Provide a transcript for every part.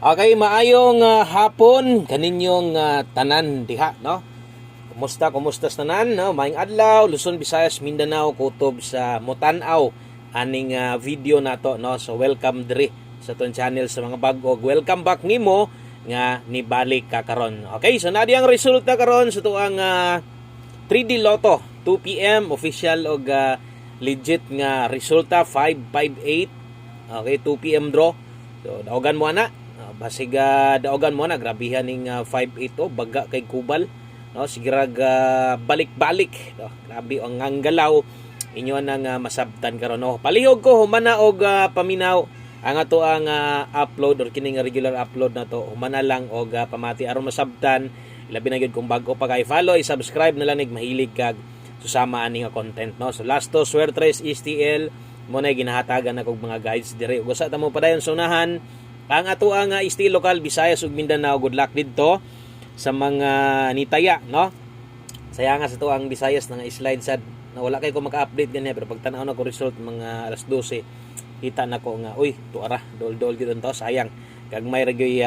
Okay, maayong hapon kaninyong tanan diha, no? Kumusta tanan, no? Maayong adlaw, Luzon, Visayas, Mindanao, kutob sa Mutanaw aning video nato, no? So welcome diri sa ton channel sa mga bag-o. Welcome back nimo nga nibalik ka karon. Okay, so na diyang resulta karon sa tuang 3D Lotto 2 PM official og legit nga resulta 558. Okay, 2 PM draw. So daogan mo ana. Basig daogan mo na grabihan ning 5-8 baga kay Kubal, no, sigirag balik-balik, no? Grabe ang galaw inyo nang masabtan karon, no. Palihog ko humana og paminaw ang ato ang upload or kining regular upload na to humana lang og pamati aron masabtan labi na gyud kung bago pa kay follow i-subscribe na lang nig mahilig kag susama ani nga content, no. So last to Suertres STL mo na ginahatagan na kog mga guides dire ug usa ta mo padayon sunahan ang ato ang STL local Visayas ug Mindanao. Good luck didto sa mga nitaya, no. Saya nga sa to ang Visayas nga slide sad na wala kay ko maka-update ganyan pero pag tan-aw na ko result mga alas 12 kita na ko nga uy tuara dol-dol gyud to sayang kag may ragoy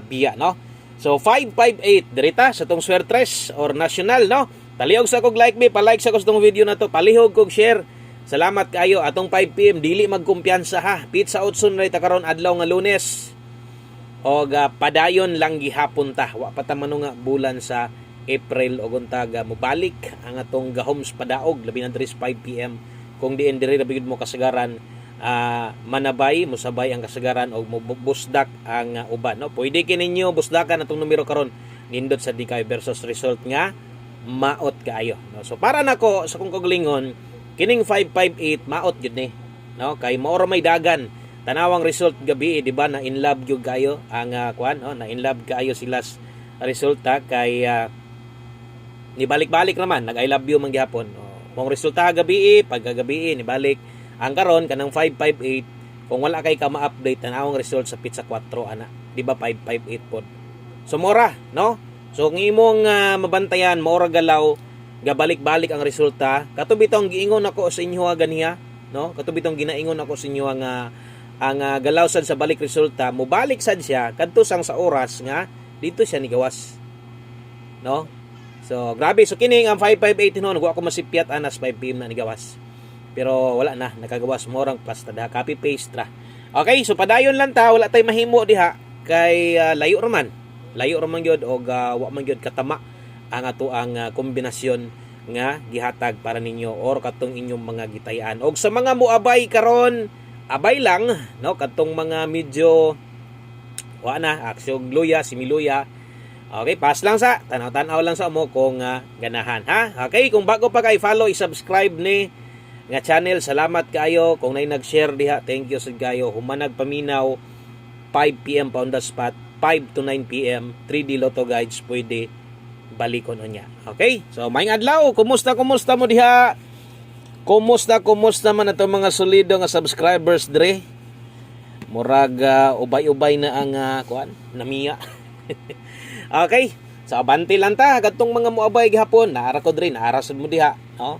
biya, no. So 558 dirita sa tong Suertres or national, no. Palihog sa kog like me, pa-like sa ko sa tong video na to, palihog kog share. Salamat kayo atong 5 PM dili magkumpiyansa ha. Pizza Otson ray ta karon adlaw nga Lunes. Og padayon lang gihapon ta. Wa pa ta nga bulan sa April og untag mobalik ang atong gahoms padaog labi na 5 PM kung diin diri rabigud mo kasagaran manabay musabay ang kasagaran og busdak ang uban, no. Pwede kininyo busdakan atong numero karon nindot sa DKI versus result nga maot kaayo, no. So para nako sa kung kaglingon kining 558 maot gyud ni, no, kay maoro may dagan tanawang result gabi, di ba, na in love gyud kayo ang kuan, no, na in love kayo sila resulta kay nibalik-balik naman nag I love you man gyapon, no. Kung resulta gabi pagkagabi ni balik ang karon kanang 558 kung wala kay ka ma-update tanawang result sa pizza 4 ana, di ba 558 pod. So mora, no. So ang imong mabantayan mora galaw gabalik-balik ang resulta. Katubitong giingon ako sa inyo ganiha, no. Katubitong ginaingon ako sa inyo ang galaw sad sa balik resulta mo balik sad siya kadto sang sa oras nga dito siya nigawas, no. So grabe, so kining ang 558 no nagwa ko masipyat anas 5 PM na nigawas. Pero wala na nakagawas mo orang plus tada copy paste ra. Okay, so padayon lang ta, wala tay mahimo diha kay layo raman gyud og wa man gyud katama ang ato ang kombinasyon nga gihatag para ninyo or katong inyong mga gitayan. Og sa mga muabay karon, abay lang, no, katong mga medyo wa na aksyon luya, similuya. Okay, pass lang sa tanaw-tanaw lang sa mo kung ganahan, ha. Okay, kung bago pa kay follow, i-subscribe ni nga channel. Salamat kayo kung nay nag-share diha. Thank you sad kayo. Humanag paminaw 5 PM pa on the spot, 5 to 9 PM 3D Lotto guides pwede balikon niya. Okay? So, maayong adlaw. Kumusta mo diha? Kumusta man ato mga solido nga subscribers dire? Murag ubay-ubay na ang kuan, namiya. Okay? So, abante lang ta kadtong mga muabay gihapon. Naara ko dire, naara sad mo diha, no?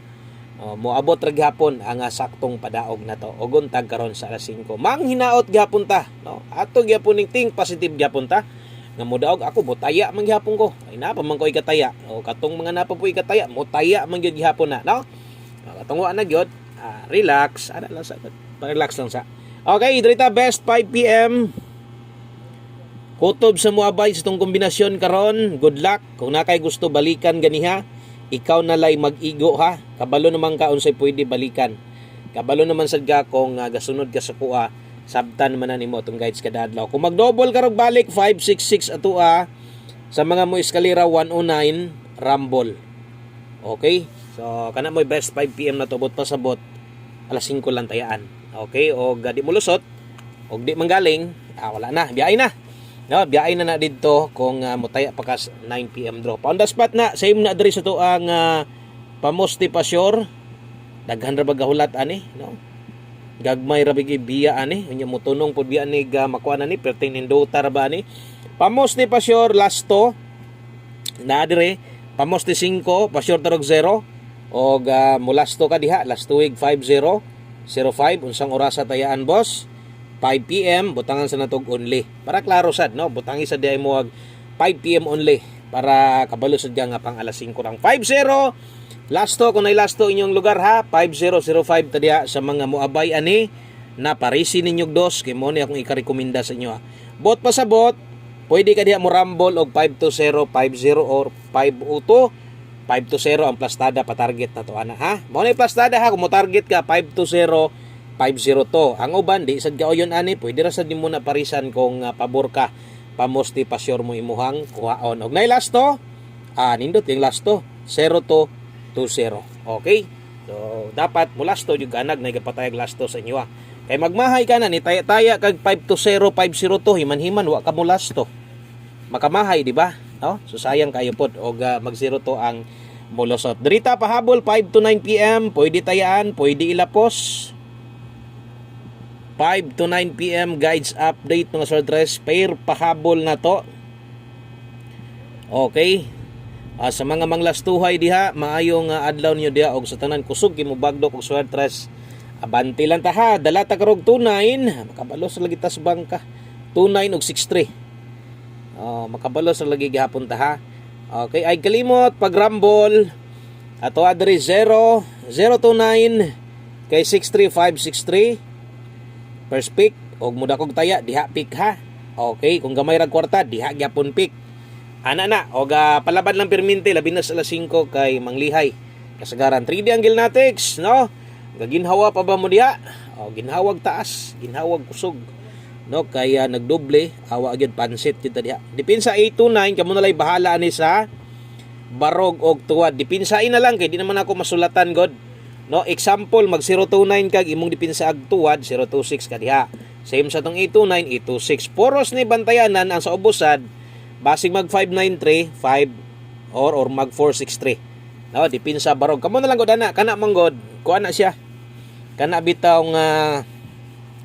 Moabot ra gihapon ang saktong padaog na to. Ogon tag karon sa alas 5. Manghinaot gihapon ta, no? Ato gihapon ning think positive gihapon ta. Nga mudaog ako botaya man gihapon ko. Ay na pa man ko ikataya. O katong mga napa po ikataya, motaya man gyud gihapon na, no? Katong wa na gyud, relax, ana lang sa relax lang sa. Okay, dirita best 5 PM. Kutob sa muabay sa tong kombinasyon karon. Good luck. Kung nakay gusto balikan ganiha, ikaw na lay mag-igo ha. Kabalo naman ka unsay pwede balikan. Kabalo naman sad ka kung gasunod ka sa kuha. Sabtan man na nimo atong guides kada adlaw. Kung mag-double ka rog balik 566 ato sa mga mo eskalera 109 rumble. Okay? So kana mo best 5 PM na to bot pasabot alas 5 lang tayaan. Okay? O di mo lusot og di manggaling, wala na, biyay na. No, biyay na didto kung motaya pa kas 9 PM draw. Pa on the spot na same na diri sa to ang pamosti pasyor. Daghan ra bagahulat ani, no. Gagmay ra bigi biya ani, unya motunong pud biya ni makuan ani perting nindota ra ba ani. Pamosti pasyor lasto na dire, pamosti 5 pasyor tarog 0 og mulasto ka diha last tuig 50 05 unsang orasa tayaan boss 5 PM butangan sa natog only. Para klaro sad no, butangi sa di mo 5 PM only para kabalo sad nga pang alas 5 rang 50. Lasto kung nay lasto inyong lugar ha, 5005 tadiya sa mga moabay ani na parisi ninyog dos kay mo ni akong ikarekomenda sa inyo ha. Bot pa sa bot, pwede ka diha mo rumble og 520, 50 or 502. 520 ang plastada pa target na to ana ha. Mao ni plastada ha kung mo target ka 520 502. Ang uban di sad gaoyon ani pwede ra sad nimo na parisan kung pabor ka pamosti pa sure mo imuhang kuhaon. Og nay lasto, nindot yung lasto 0220. Okay? So dapat mo lasto jud kanag nay kapatayag lasto sa inyo ha. Kay magmahay ka na ni taya kag 520 502 himan-himan wa ka mo lasto. Makamahay di ba? No? So sayang kayo pod og mag 02 ang molosot. Dirita pahabol 5 to 9 PM, pwede tayaan, pwede ilapos. 5 to 9 PM guides update mga swordress pair pahabol na to. Okay. Sa mga manglastuhay diha maayong adlaw niyo diha og sa tanan kusog kimo bagdok og swordress. Abanti lang ta ha, dala ta karog 29, makabalo sa lagi tas bangka. 29 og 63. Makabalo sa lagi gihapon ta ha. Okay, ay kalimot pag rumble ato adre 0029 kay 63563. First pick, og muda kog taya, diha pick ha. Okay, kung gamay rag kwarta, diha gyapon pick. Ana na, og palaban lang perminte, labi na sa alas 5 kay manglihay. Kasagaran 3D angle natics, no? Gaginhawa pa ba mo diha? Ginhawag taas, ginhawag kusog. No, kaya nagdoble, awa agad pansit jud diha. Dipinsa 829, kamo nalay bahala ni sa barog og tuwad. Dipinsain na lang kay di naman ako masulatan god. No, example mag 029 kag imong dipinsa ag tuwad 026 ka diha. Same sa tong 829 826. Poros ni bantayanan ang sa ubosad basig mag 593 5 or mag 463. No, dipinsa barog. Kamo na lang god ana kana manggod. Kuan na siya. Kana bitaw nga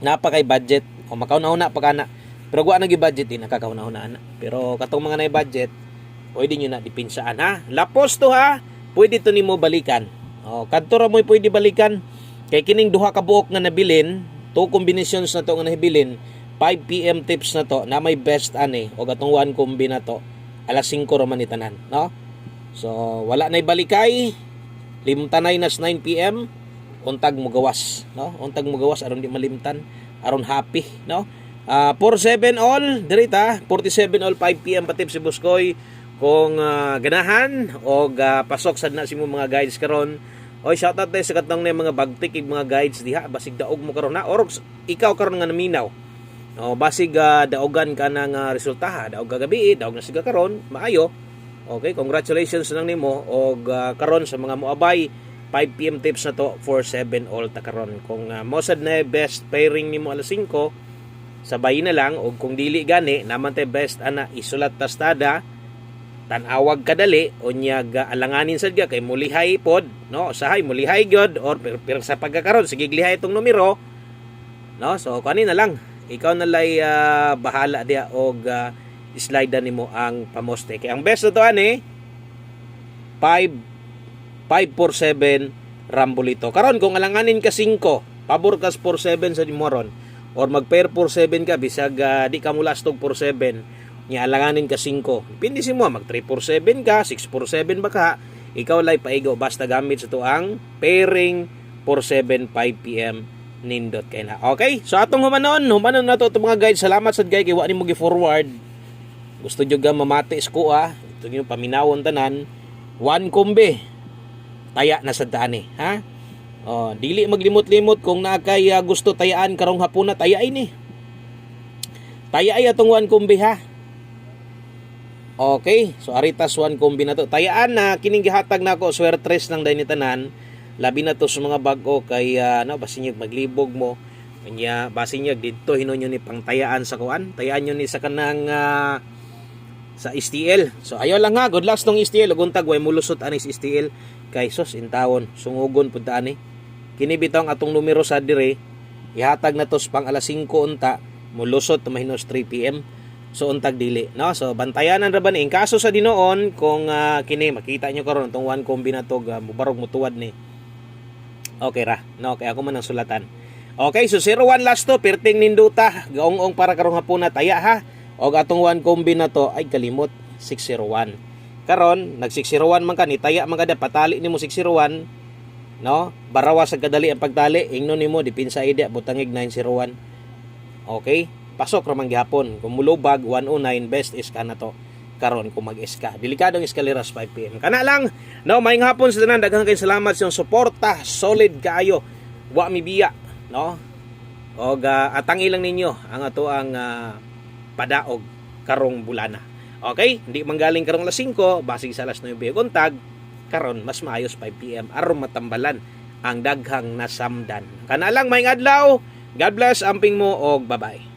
napakay budget o makauna-una pa kana. Pero guwa na gi budget din nakakauna-una ana. Pero katong mga nay budget pwede nyo na dipinsaan ha. Lapos to ha. Pwede to nimo balikan. Kadto ra mo'y pwede balikan kay kining duha ka buok nga nabilin, two combinations na to nga nabilin, 5 PM tips na to na may best ani o gatong one combi na to alas 5 ra man itanan, no? So wala nay balikay, limtanay nas 9 PM untag mo gawas, no? Untag mo gawas aron di malimtan, aron happy, no? 47 all dirita, 47 all 5 PM pa tips si Buskoy kung ganahan o pasok sad na si mo mga guides karon. Oy, shout out tayo sa katong na mga bagtik mga guides diha basig daog mo karon na or ikaw karon nga naminaw. Basig daogan ka ng resulta ha, daog kagabi, daog na siga karon, maayo. Okay, congratulations lang nimo og karon sa mga moabay 5 PM tips na to 47 all ta karon. Kung mo sad na best pairing nimo alas 5, sabay na lang og kung dili gani naman tay best ana isulat tastada tanawag kadali unyag alanganin sad kay mulihay pod, no? Sahay mulihay gyud or pero sa pagkakaron sige glihay itong numero, no? So kani na lang ikaw na lay bahala dia og slide na nimo ang pamoste kay ang best na to ani 547 rambolito karon kung alanganin ka 5 pabor kas 47 sa dimoron or mag pair 47 ka bisag di ka mulastog 47 nya alanganin ka 5. Depende si mo mag 347 ka, 647 ba ka, ikaw lay paigo basta gamit sa tuang pairing 47 5 PM nindot kay na. Okay? So atong humanon na to mga guys. Salamat sad guys kay wa nimo gi-forward. Gusto jud ga mamatis ko Ito yung paminawon tanan. One kombe. Taya na sad ani, ha? Dili maglimot-limot kung nakay gusto tayaan karong hapon na tayay ni. Tayay atong one kombe ha. Okay, so aritas one kombi na to. Tayaan na kining gihatag nako swertres ng dainitanan. Labi na to sa mga bago kay basin niyo maglibog mo. Kanya basin niyo didto hinonyo ni pangtayaan sa kuan. Tayaan niyo ni sa kanang sa STL. So ayo lang ha, good luck tong STL ug untag way mulusot ani sa STL kay sos intawon sungugon pud ta ani. Kini bitong atong numero sa dire. Ihatag na to pang alas 5 unta, mulusot mahinos 3 PM. So untag dili, no? So bantayanan ra ba ni in kaso sa dinoon kung kini makita nyo karon tong one kombi na to mubarog mutuwad ni. Okay ra, no? Kaya ako man ang sulatan. Okay, so 01 last to, perting ninduta, gaong-ong para karong hapon na taya ha. Og atong one combi na to ay kalimot 601. Karon nag 601 man ka ni taya man kada patali nimo 601, no? Barawa sa kadali ang pagtali, ingnon nimo dipinsa ida butangig 901. Okay? Pasok ra man gihapon. Kung mulubag 109 best is kana to. Karon kung mag-iska. Delikadong eskaleras 5 PM. Kana lang. No, maayong hapon sa tanan. Daghang kayong salamat sa inyong suporta. Solid kaayo. Wa mi biya, no? Og atangi lang ninyo ang ato ang padaog karong bulana. Okay? Hindi manggaling karong alas 5, basig sa alas 9 untag, karon mas maayos 5 PM aron matambalan ang daghang nasamdan. Kana lang maayong adlaw. God bless, amping mo og bye-bye.